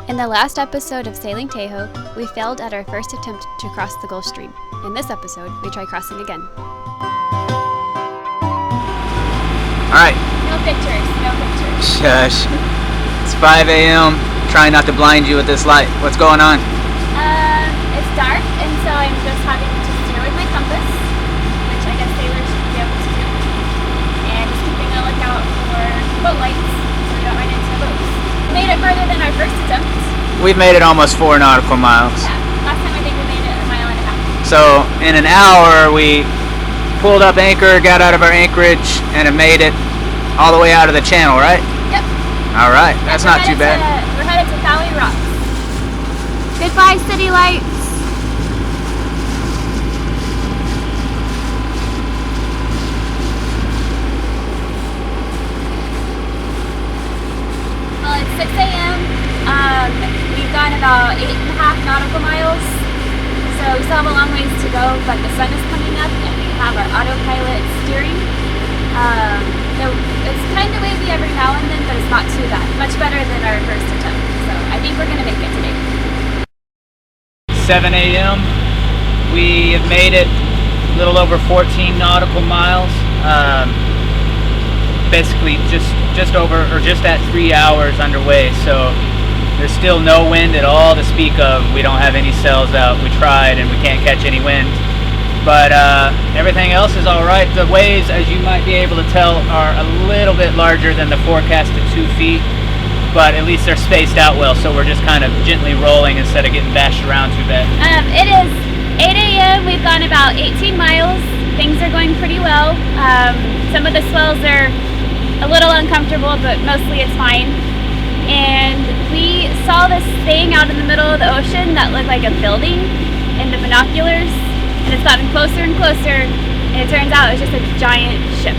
In the last episode of Sailing TEHO, we failed at our first attempt to cross the Gulf Stream. In this episode, we try crossing again. Alright. No pictures, no pictures. Shush. It's 5 a.m. Trying not to blind you with this light. What's going on? It's dark, and so I'm just having to steer with my compass, which I guess sailors should be able to do. And just keeping a lookout for boat lights so we don't run into boats. We made it further than our first attempt. We've made it almost 4 nautical miles. Yeah, last time I think we made it a mile and a half. So in an hour we pulled up anchor, got out of our anchorage, and have made it all the way out of the channel, right? Yep. Alright, that's not too bad. We're headed to Valley Rocks. Goodbye, city lights. Well, it's 6 a.m. We've gone about 8.5 nautical miles. So we still have a long ways to go, but the sun is coming up and we have our autopilot steering. So it's kind of wavy every now and then, but it's not too bad. Much better than our first attempt. So I think we're going to make it today. 7 a.m. We have made it a little over 14 nautical miles. Basically just over, or just at 3 hours underway. So there's still no wind at all to speak of. We don't have any sails out. We tried and we can't catch any wind. But everything else is all right. The waves, as you might be able to tell, are a little bit larger than the forecasted 2 feet, but at least they're spaced out well, so we're just kind of gently rolling instead of getting bashed around too bad. It is 8 a.m. We've gone about 18 miles. Things are going pretty well. Some of the swells are a little uncomfortable, but mostly it's fine. And we saw this thing out in the middle of the ocean that looked like a building in the binoculars. And it's gotten closer and closer, and it turns out it was just a giant ship.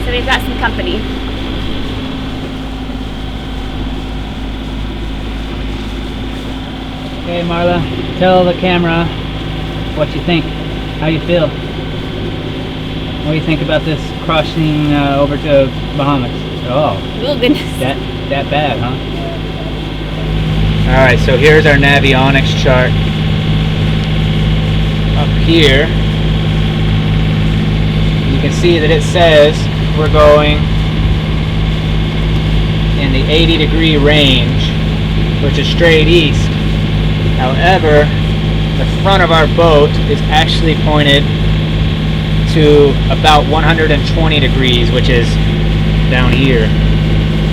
So we've got some company. Okay, Marla, tell the camera what you think, how you feel. What do you think about this crossing over to Bahamas? Oh goodness. That bad, huh? Alright, so here's our Navionics chart. Up here, you can see that it says we're going in the 80-degree range, which is straight east. However, the front of our boat is actually pointed to about 120 degrees, which is down here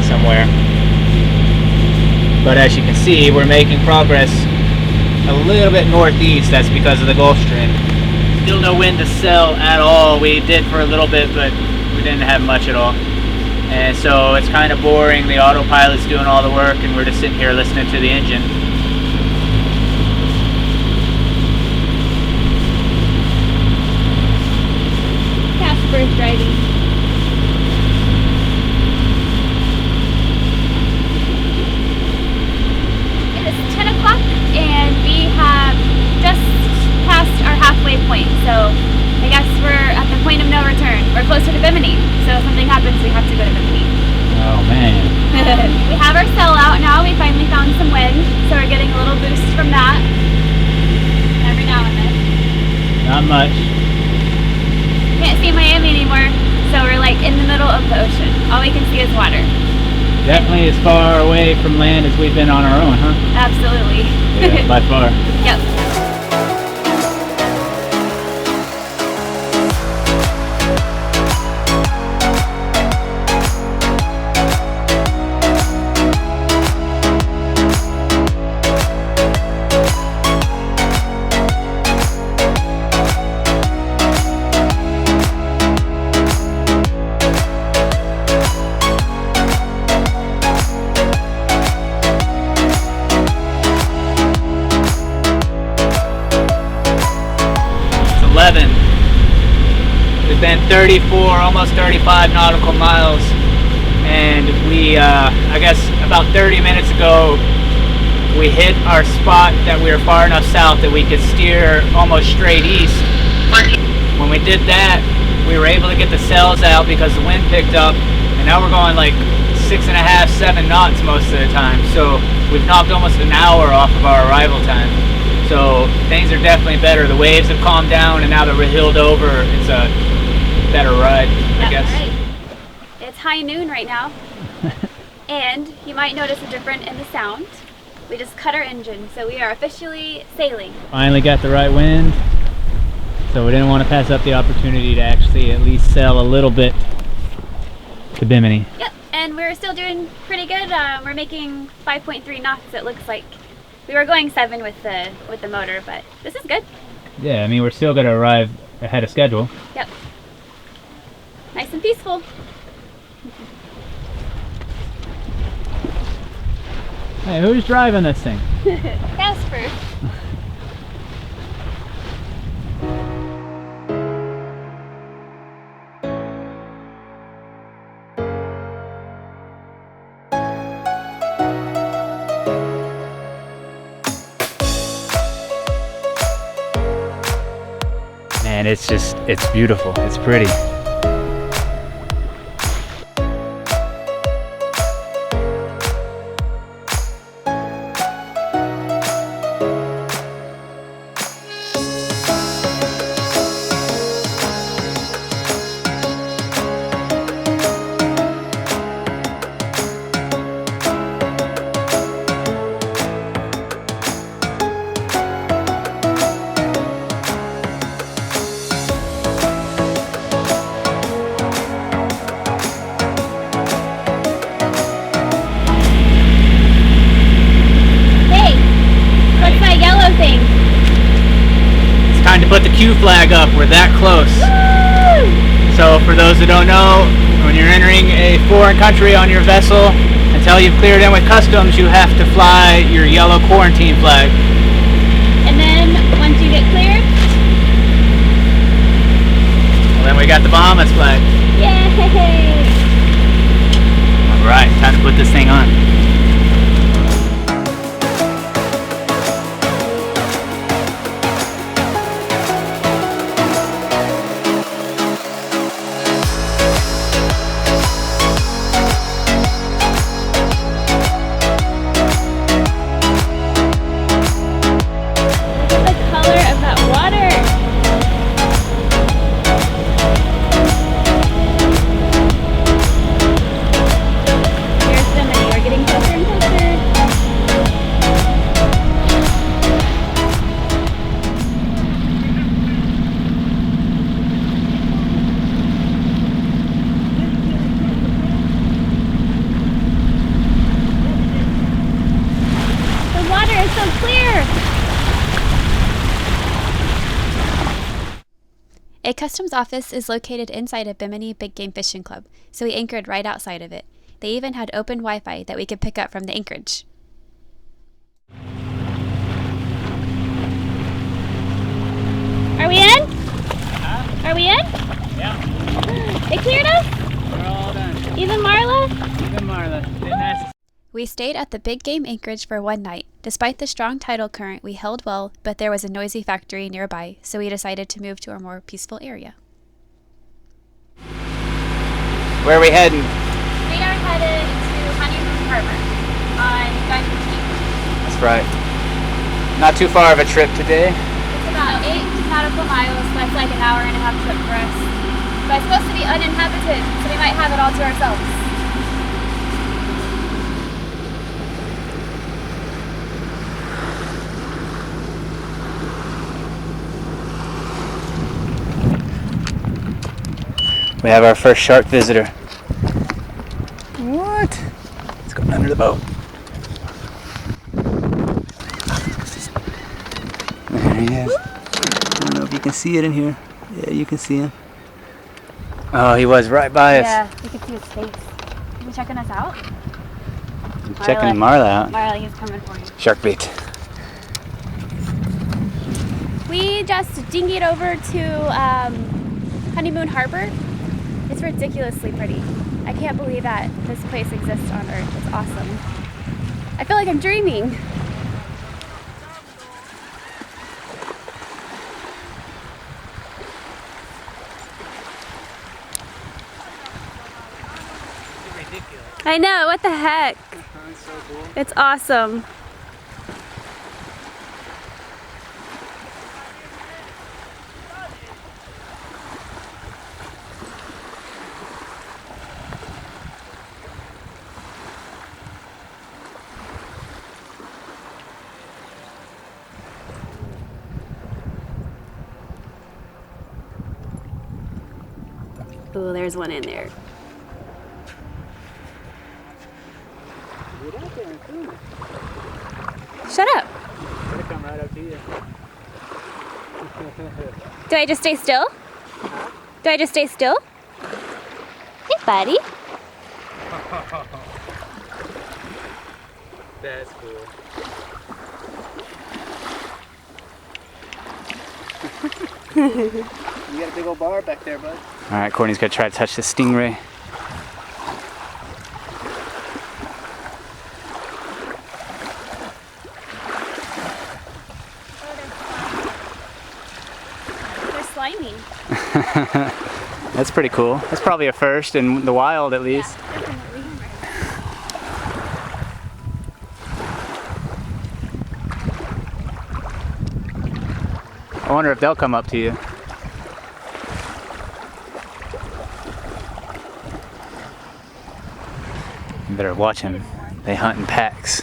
somewhere. But as you can see, we're making progress a little bit northeast. That's because of the Gulf Stream. Still no wind to sail at all. We did for a little bit, but we didn't have much at all. And so it's kind of boring. The autopilot's doing all the work and we're just sitting here listening to the engine. Casper's driving. And we have just passed our halfway point, so I guess we're at the point of no return. We're closer to Bimini, so if something happens, we have to go to Bimini. Oh man. We have our sail out now. We finally found some wind, so we're getting a little boost from that every now and then. Not much. Can't see Miami anymore, so we're like in the middle of the ocean. All we can see is water. Definitely as far away from land as we've been on our own, huh? Absolutely. Yeah, by far. Yep. We've been 34, almost 35 nautical miles, and we, I guess about 30 minutes ago, we hit our spot that we were far enough south that we could steer almost straight east. When we did that, we were able to get the sails out because the wind picked up, and now we're going like 6.5, 7 knots most of the time. So we've knocked almost an hour off of our arrival time. So things are definitely better. The waves have calmed down, and now that we're hilled over, it's a better ride, I guess. Right. It's high noon right now, and you might notice a difference in the sound. We just cut our engine, so we are officially sailing. Finally got the right wind, so we didn't want to pass up the opportunity to actually at least sail a little bit to Bimini. Yep, and we're still doing pretty good. We're making 5.3 knots, it looks like. We were going 7 with the motor, but this is good. Yeah, I mean, we're still going to arrive ahead of schedule. Yep. Nice and peaceful. Hey, who's driving this thing? Casper. Man, it's beautiful. It's pretty. Time to put the Q flag up. We're that close. Woo! So for those that don't know, when you're entering a foreign country on your vessel, until you've cleared in with customs, you have to fly your yellow quarantine flag. And then once you get cleared, Well, then we got the Bahamas flag. yay! All right, time to put this thing on. A customs office is located inside of Bimini Big Game Fishing Club, so we anchored right outside of it. They even had open Wi-Fi that we could pick up from the anchorage. Are we in? Are we in? Yeah. They cleared us? We're all done. Even Marla? Even Marla. Didn't ask. We stayed at the Big Game anchorage for one night. Despite the strong tidal current, we held well, but there was a noisy factory nearby, so we decided to move to a more peaceful area. Where are we heading? We are headed to Honeymoon Harbor on Diamond Key. That's right. Not too far of a trip today. It's about 8 nautical miles, so that's like an hour and a half trip for us. But it's supposed to be uninhabited, so we might have it all to ourselves. We have our first shark visitor. What? Let's go under the boat. There he is. I don't know if you can see it in here. Yeah, you can see him. Oh, he was right by us. Yeah, you can see his face. Is he checking us out? I'm checking Marla out. Marla, he's coming for you. Shark bait. We just dinghied over to Honeymoon Harbor. It's ridiculously pretty. I can't believe that this place exists on Earth. It's awesome. I feel like I'm dreaming. Ridiculous. I know, what the heck? It's so cool. It's awesome. Oh, there's one in there. Get out there and film it. Shut up. Gotta come right up to you. Do I just stay still? Do I just stay still? Hey, buddy. That's cool. You got a big old bar back there, bud. All right, Courtney's gonna try to touch the stingray. They're slimy. That's pretty cool. That's probably a first in the wild, at least. Yeah, definitely. I wonder if they'll come up to you. You better watch them. They hunt in packs,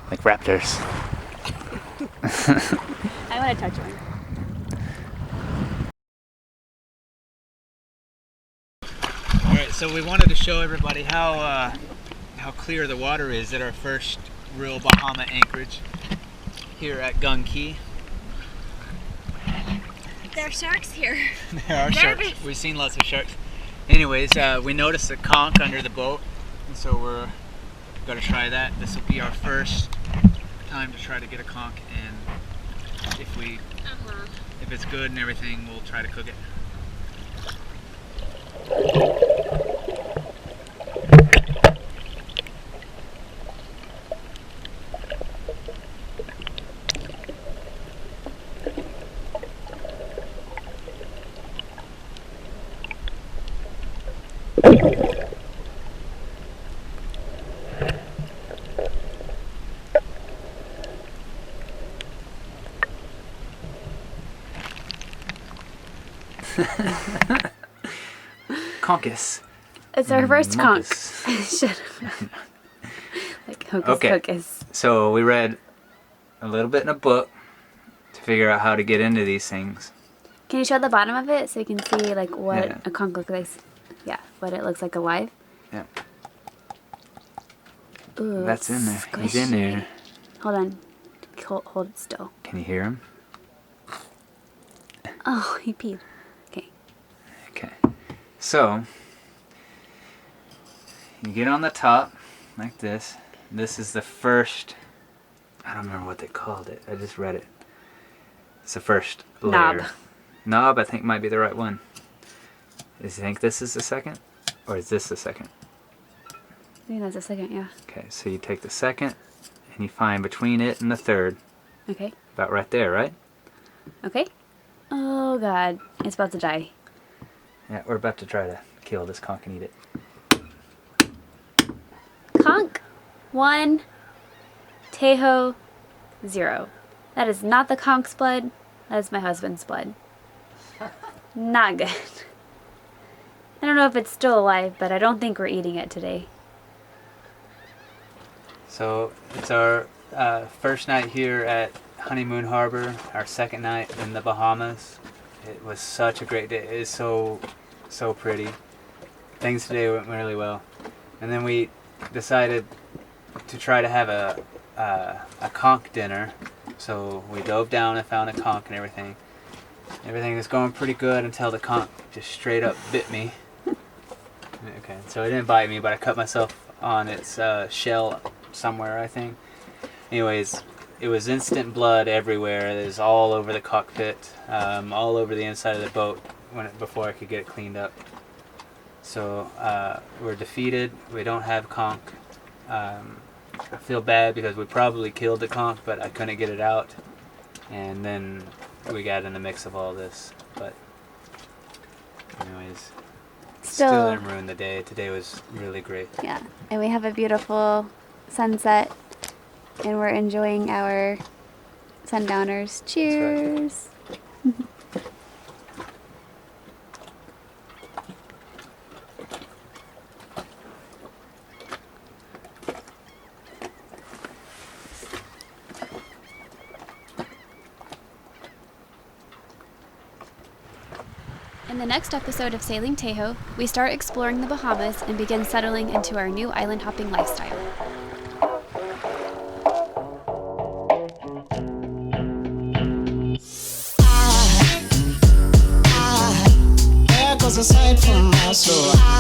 like raptors. I want to touch one. All right, so we wanted to show everybody how clear the water is at our first real Bahama anchorage here at Gun Key. There are sharks here. There are sharks. We've seen lots of sharks. Anyways, we noticed a conch under the boat, and so we're gonna try that. This will be our first time to try to get a conch, and if it's good and everything, we'll try to cook it. Conchus. It's our first conch. Monkus. Shut up. Like hocus pocus. So we read a little bit in a book to figure out how to get into these things. Can you show the bottom of it so you can see like what Yeah. a conch looks like? Yeah, what it looks like alive. Yeah. Ooh, That's in there. He's in squishy. there. Hold on. Hold it still. Can you hear him? Oh, he peed. Okay. Okay. So you get on the top like this. This is the first. I don't remember what they called it. I just read it. It's the first layer. Knob. Knob, I think might be the right one. Is you think this is the second, or is this the second? I think that's a second, yeah. Okay, so you take the second, and you find between it and the third, Okay. about right there, right? Okay. Oh god, it's about to die. Yeah, we're about to try to kill this conch and eat it. Conch 1, TEHO 0. That is not the conch's blood. That is my husband's blood. Not good. I don't know if it's still alive, but I don't think we're eating it today. So it's our first night here at Honeymoon Harbor, our second night in the Bahamas. It was such a great day. It is so pretty. Things today went really well. And then we decided to try to have a conch dinner. So we dove down and found a conch and everything. Everything was going pretty good until the conch just straight up bit me. Okay, so it didn't bite me, but I cut myself on its shell somewhere, I think. Anyways, it was instant blood everywhere. It was all over the cockpit, all over the inside of the boat before I could get it cleaned up. So we're defeated. We don't have conch. I feel bad because we probably killed the conch, but I couldn't get it out. And then we got in the mix of all this. But anyways. Still didn't ruin the day. Today was really great. Yeah, and we have a beautiful sunset, and we're enjoying our sundowners. Cheers! Right. In the next episode of Sailing TEHO, we start exploring the Bahamas and begin settling into our new island hopping lifestyle. There goes a sight from my soul.